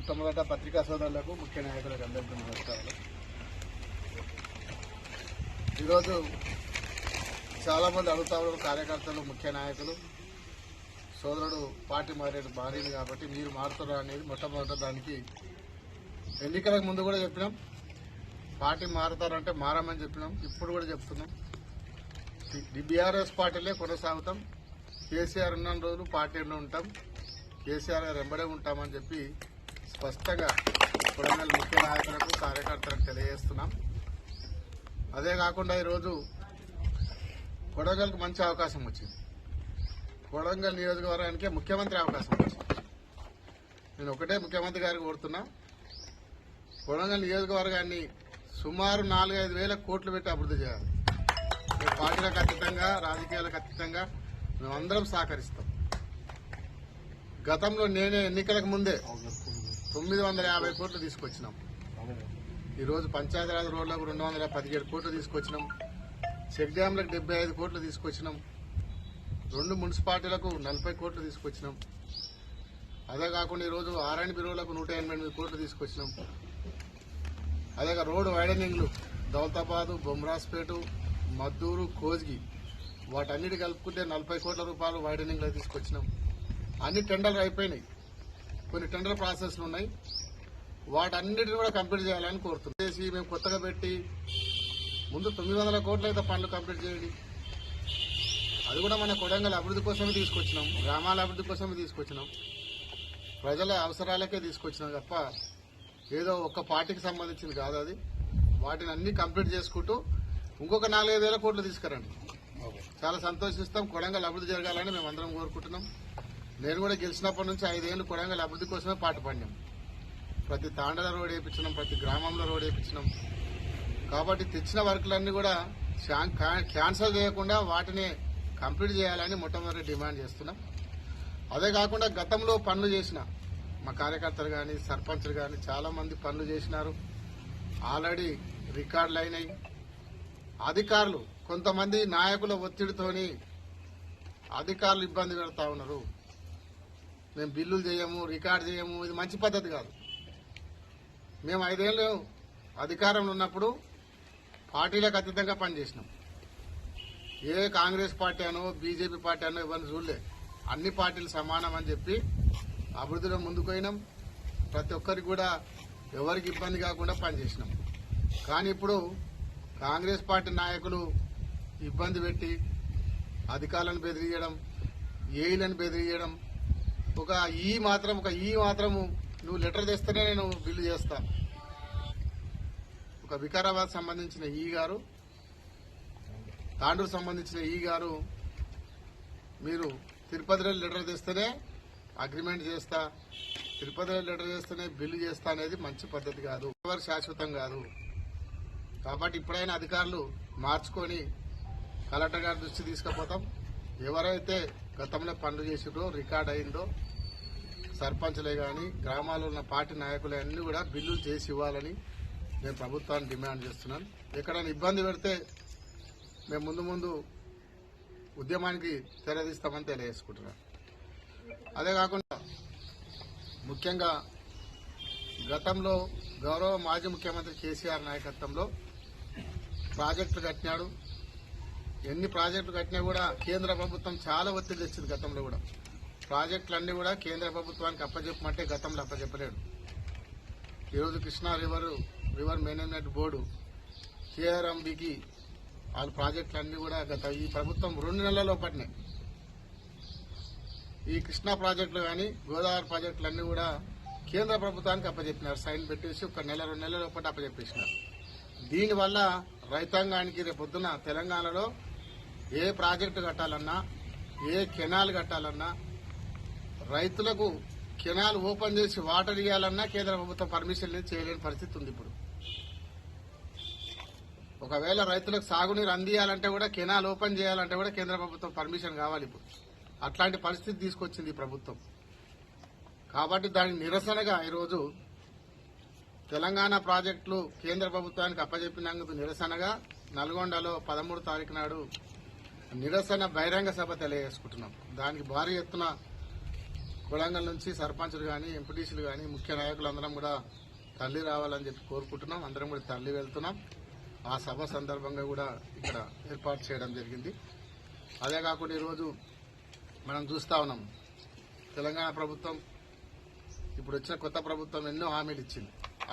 మొట్టమొదట పత్రికా సోదరులకు ముఖ్య నాయకులకు అందరికీ నమస్కారాలు. ఈరోజు చాలామంది అడుగుతా ఉన్నారు, కార్యకర్తలు, ముఖ్య నాయకులు, సోదరుడు పార్టీ మారేడు మారింది కాబట్టి మీరు మారుతారా అనేది మొట్టమొదట దానికి ఎన్నికలకు ముందు కూడా చెప్పినాం. పార్టీ మారుతారంటే మారమని చెప్పినాం, ఇప్పుడు కూడా చెప్తున్నాం. బీఆర్ఎస్ పార్టీలే కొనసాగుతాం. కేసీఆర్ ఉన్న రోజులు పార్టీలో ఉంటాం, కేసీఆర్ గారు వెంబడే ఉంటామని చెప్పి స్పష్టంగా కొడంగల్ ముఖ్య నాయకులకు, కార్యకర్తలకు తెలియజేస్తున్నాం. అదే కాకుండా ఈరోజు కొడంగల్కు మంచి అవకాశం వచ్చింది. కొడంగల్ నియోజకవర్గానికి ముఖ్యమంత్రి అవకాశం వచ్చింది. నేను ఒకటే ముఖ్యమంత్రి గారికి కోరుతున్నా, కొడంగల్ నియోజకవర్గాన్ని సుమారు 4-5 వేల కోట్లు పెట్టి అభివృద్ధి చేయాలి. పార్టీలకు అతీతంగా, రాజకీయాలకు అతీతంగా మేమందరం సహకరిస్తాం. గతంలో నేనే ఎన్నికలకు ముందే 950 కోట్లు తీసుకొచ్చినాం. ఈరోజు పంచాయతీరాజ్ రోడ్లకు 217 కోట్లు తీసుకొచ్చినాం. చెక్ డ్యాంలకు 75 కోట్లు తీసుకొచ్చినాం. 2 మున్సిపాలిటీలకు 40 కోట్లు తీసుకొచ్చినాం. అదే కాకుండా ఈరోజు R&B రోడ్లకు 188 కోట్లు తీసుకొచ్చినాం. అదే రోడ్డు వైడనింగ్లు దౌలతాబాదు, బొమ్రాస్పేట, మద్దూరు, కోజ్గి వాటన్నిటి కలుపుకుంటే 40 కోట్ల రూపాయలు వైడనింగ్లో తీసుకొచ్చినాం. అన్ని టెండర్లు అయిపోయినాయి. కొన్ని టెండర్ ప్రాసెస్లు ఉన్నాయి. వాటన్నిటిని కూడా కంప్లీట్ చేయాలని కోరుతున్నాం. చేసి మేము కొత్తగా పెట్టి ముందు 900 కోట్లు అయితే పనులు కంప్లీట్ చేయండి. అది కూడా మన కొడంగల్ అభివృద్ధి కోసమే తీసుకొచ్చినాం, గ్రామాల అభివృద్ధి కోసమే తీసుకొచ్చినాం, ప్రజల అవసరాలకే తీసుకొచ్చినాం తప్ప ఏదో ఒక్క పార్టీకి సంబంధించింది కాదు అది. వాటిని అన్ని కంప్లీట్ చేసుకుంటూ ఇంకొక 4-5 వేల కోట్లు తీసుకురండి. చాలా సంతోషిస్తాం. కొడంగల్ అభివృద్ధి జరగాలని మేము అందరం కోరుకుంటున్నాం. నేను కూడా గెలిచినప్పటి నుంచి 5 ఏళ్లు కొడంగల్ అభివృద్ధి కోసమే పాటుపడినాం. ప్రతి తాండల రోడ్ వేయించినాం, ప్రతి గ్రామంలో రోడ్ వేయించినాం. కాబట్టి తెచ్చిన వర్కులన్నీ కూడా క్యాన్సల్ చేయకుండా వాటిని కంప్లీట్ చేయాలని మొట్టమొదటి డిమాండ్ చేస్తున్నాం. అదే కాకుండా గతంలో పనులు చేసిన మా కార్యకర్తలు కానీ, సర్పంచ్లు కానీ చాలా మంది పనులు చేసినారు. ఆల్రెడీ రికార్డులు అయినాయి. అధికారులు కొంతమంది నాయకుల ఒత్తిడితోని అధికారులు ఇబ్బంది పెడతా ఉన్నారు. మేము బిల్లులు చేయము, రికార్డు చేయము, ఇది మంచి పద్ధతి కాదు. మేము 5 ఏళ్ళు అధికారంలో ఉన్నప్పుడు పార్టీలకు అతీతంగా పనిచేసినాం. ఏ కాంగ్రెస్ పార్టీ అనో, బీజేపీ పార్టీ అనో ఎవరిని చూడలే. అన్ని పార్టీలు సమానం అని చెప్పి అభివృద్ధిలో ముందుకు పోయినాం. ప్రతి ఒక్కరికి కూడా ఎవరికి ఇబ్బంది కాకుండా పనిచేసినాం. కానీ ఇప్పుడు కాంగ్రెస్ పార్టీ నాయకులు ఇబ్బంది పెట్టి అధికారులను బెదిరియడం, ఏఈలను బెదిరియడం, ఒక ఈ మాత్రము నువ్వు లెటర్ తెస్తేనే నేను బిల్లు చేస్తా. ఒక వికారాబాద్ సంబంధించిన ఈ గారు, తాండూరు సంబంధించిన ఈ గారు, మీరు తిరుపతిలో లెటర్ తెస్తేనే అగ్రిమెంట్ చేస్తా, తిరుపతిలో లెటర్ చేస్తేనే బిల్లు చేస్తా అనేది మంచి పద్ధతి కాదు. ఎవరు శాశ్వతం కాదు. కాబట్టి ఇప్పుడైనా అధికారులు మార్చుకొని కలెక్టర్ గారి దృష్టి తీసుకుపోతాం. ఎవరైతే గతంలో పనులు చేసిండ్రో, రికార్డ్ అయిందో, సర్పంచ్లే కానీ గ్రామాల్లో ఉన్న పార్టీ నాయకులే అన్ని కూడా బిల్లులు చేసి ఇవ్వాలని నేను ప్రభుత్వాన్ని డిమాండ్ చేస్తున్నాను. ఎక్కడైనా ఇబ్బంది పెడితే మేము ముందు ఉద్యమానికి తెరదీస్తామని తెలియజేసుకుంటున్నాను. అదే కాకుండా ముఖ్యంగా గతంలో గౌరవ మాజీ ముఖ్యమంత్రి కేసీఆర్ నాయకత్వంలో ప్రాజెక్టులు కట్టినాడు. ఎన్ని ప్రాజెక్టులు కట్టినా కూడా కేంద్ర ప్రభుత్వం చాలా ఒత్తిడి తెచ్చింది. గతంలో కూడా ప్రాజెక్టులన్నీ కూడా కేంద్ర ప్రభుత్వానికి అప్పచెప్పమంటే గతంలో అప్పచెప్పలేడు. ఈరోజు కృష్ణా రివర్ మేనేజ్మెంట్ బోర్డు కేఆర్ఎంబీకి వాళ్ళ ప్రాజెక్టులన్నీ కూడా ఈ ప్రభుత్వం 2 నెలల్లో పట్టినాయి. ఈ కృష్ణా ప్రాజెక్టులు కానీ, గోదావరి ప్రాజెక్టులన్నీ కూడా కేంద్ర ప్రభుత్వానికి అప్పచెప్పినారు. సైన్ పెట్టేసి 1 నెల 2 నెలల లోపల అప్పచెప్పేసినారు. దీనివల్ల రైతాంగానికి రేపొద్దున తెలంగాణలో ఏ ప్రాజెక్టు కట్టాలన్నా, ఏ కెనాల్ కట్టాలన్నా, రైతులకు కెనాల్ ఓపెన్ చేసి వాటర్ ఇవ్వాలన్నా కేంద్ర ప్రభుత్వం పర్మిషన్ చేయలేని పరిస్థితి ఉంది. ఇప్పుడు ఒకవేళ రైతులకు సాగునీరు అందియాలంటే కూడా, కెనాల్ ఓపెన్ చేయాలంటే కూడా కేంద్ర ప్రభుత్వం పర్మిషన్ కావాలి. ఇప్పుడు అట్లాంటి పరిస్థితి తీసుకొచ్చింది ఈ ప్రభుత్వం. కాబట్టి దానికి నిరసనగా ఈరోజు తెలంగాణ ప్రాజెక్టులు కేంద్ర ప్రభుత్వానికి అప్పజెప్పినందుకు నిరసనగా నల్గొండలో 13 తారీఖు నాడు నిరసన బహిరంగ సభ తెలియజేసుకుంటున్నాం. దానికి భారీ ఎత్తున కొడంగల్ నుంచి సర్పంచులు కానీ ఎంపీటీసీలు కానీ ముఖ్య నాయకులందరం కూడా తరలి రావాలని చెప్పి కోరుకుంటున్నాం. అందరం కూడా తరలి వెళ్తున్నాం. ఆ సభ సందర్భంగా కూడా ఇక్కడ ఏర్పాటు చేయడం జరిగింది. అదే కాకుండా ఈరోజు మనం చూస్తా ఉన్నాం, తెలంగాణ ప్రభుత్వం ఇప్పుడు వచ్చిన కొత్త ప్రభుత్వం ఎన్నో హామీలు ఇచ్చింది.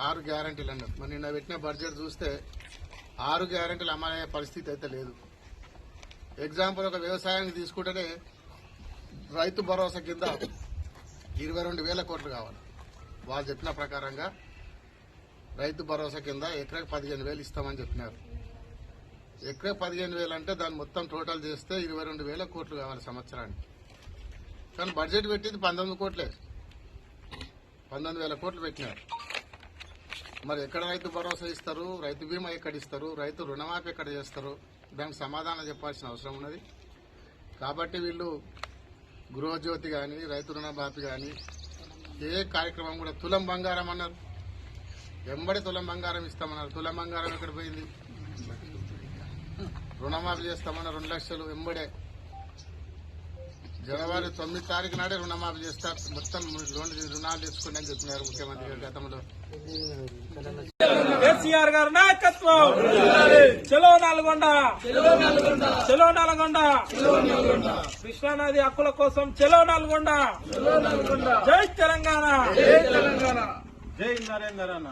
6 గ్యారంటీలు అన్నారు. మరి నిన్న పెట్టిన బడ్జెట్ చూస్తే 6 గ్యారంటీలు అమలయ్యే పరిస్థితి అయితే లేదు. ఎగ్జాంపుల్ ఒక వ్యవసాయానికి తీసుకుంటేనే రైతు భరోసా కింద 22,000 కోట్లు కావాలి. వాళ్ళు చెప్పిన ప్రకారంగా రైతు భరోసా కింద ఎకరాకి 15,000 ఇస్తామని చెప్పినారు. ఎకరా 15,000 అంటే దాన్ని మొత్తం టోటల్ చేస్తే 22,000 కోట్లు కావాలి సంవత్సరానికి. కానీ బడ్జెట్ పెట్టింది 19 కోట్లే, 19,000 కోట్లు పెట్టినారు. మరి ఎక్కడ రైతు భరోసా ఇస్తారు, రైతు బీమా ఎక్కడ ఇస్తారు, రైతు రుణమాఫీ ఎక్కడ చేస్తారు, దానికి సమాధానం చెప్పాల్సిన అవసరం ఉన్నది. కాబట్టి వీళ్ళు గృహజ్యోతి కానీ రైతు రుణమాఫీ కానీ ఏ కార్యక్రమం కూడా తులం బంగారం అన్నారు, వెంబడి తులం బంగారం ఇస్తామన్నారు. తులం బంగారం ఎక్కడ పోయింది? రుణమాఫీ చేస్తామన్న 2 లక్షలు వెంబడే జనవరి 9 తారీఖు నాడే రుణమాఫీ చేస్తారు, మొత్తం రుణాలు తెచ్చుకోండి అని చెప్పినారు ముఖ్యమంత్రి గారు గతంలో. కేసీఆర్ గారి నాయకత్వం, చలో నల్గొండ, చలో నల్గొండ, కృష్ణానది హక్కుల కోసం చలో నల్గొండ, జై తెలంగాణ, జై నరేంద్ర అన్న.